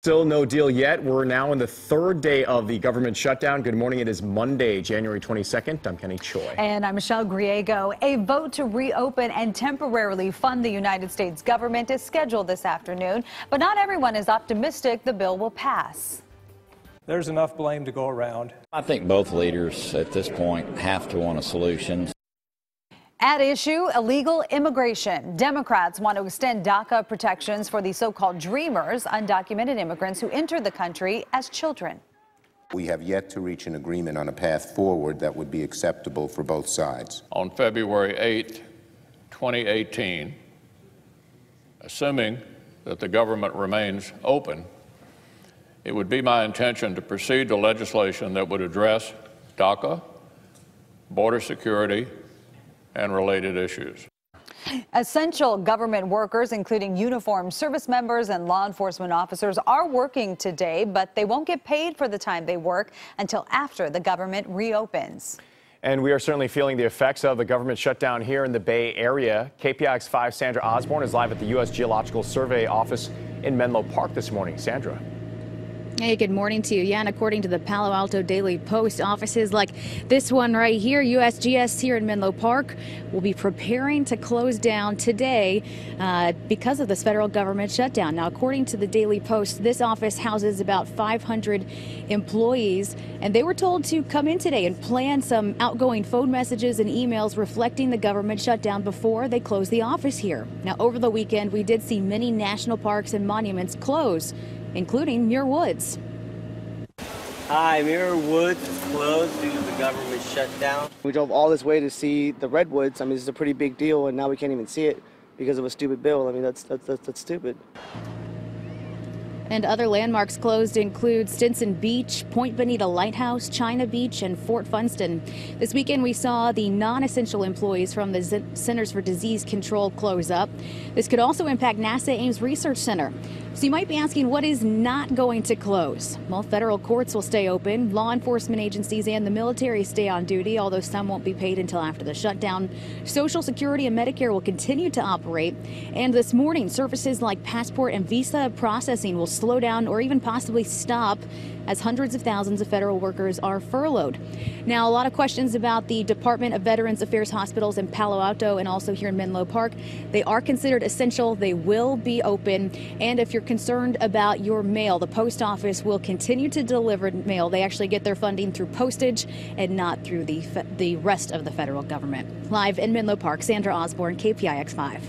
Still no deal yet. We're now in the third day of the government shutdown. Good morning. It is Monday, January 22nd. I'm Kenny Choi. And I'm Michelle Griego. A vote to reopen and temporarily fund the United States government is scheduled this afternoon, but not everyone is optimistic the bill will pass. There's enough blame to go around. I think both leaders at this point have to want a solution. At issue, illegal immigration. Democrats want to extend DACA protections for the so-called dreamers, undocumented immigrants who entered the country as children. We have yet to reach an agreement on a path forward that would be acceptable for both sides. On February 8, 2018, assuming that the government remains open, it would be my intention to proceed to legislation that would address DACA, border security, and related issues. Essential government workers, including uniformed service members and law enforcement officers, are working today, but they won't get paid for the time they work until after the government reopens. And we are certainly feeling the effects of the government shutdown here in the Bay Area. KPIX 5 Sandra Osborne is live at the U.S. Geological Survey office in Menlo Park this morning. Sandra. Hey, good morning to you. Yeah, and according to the Palo Alto Daily Post, offices like this one right here, USGS here in Menlo Park, will be preparing to close down today because of this federal government shutdown. Now, according to the Daily Post, this office houses about 500 employees, and they were told to come in today and plan some outgoing phone messages and emails reflecting the government shutdown before they close the office here. Now, over the weekend, we did see many national parks and monuments close, including Muir Woods. Hi, Muir Woods is closed due to the government shutdown. We drove all this way to see the redwoods. I mean, this is a pretty big deal, and now we can't even see it because of a stupid bill. I mean, that's stupid. And other landmarks closed include Stinson Beach, Point Bonita Lighthouse, China Beach, and Fort Funston. This weekend, we saw the non-essential employees from the Centers for Disease Control close up. This could also impact NASA Ames Research Center. So you might be asking, what is not going to close? Well, federal courts will stay open. Law enforcement agencies and the military stay on duty, although some won't be paid until after the shutdown. Social Security and Medicare will continue to operate. And this morning, services like passport and visa processing will slow down or even possibly stop as hundreds of thousands of federal workers are furloughed. Now, a lot of questions about the Department of Veterans Affairs hospitals in Palo Alto and also here in Menlo Park. They are considered essential. They will be open. And if you're concerned about your mail, the post office will continue to deliver mail. They actually get their funding through postage and not through the rest of the federal government. Live in Menlo Park, Sandra Osborne, KPIX 5.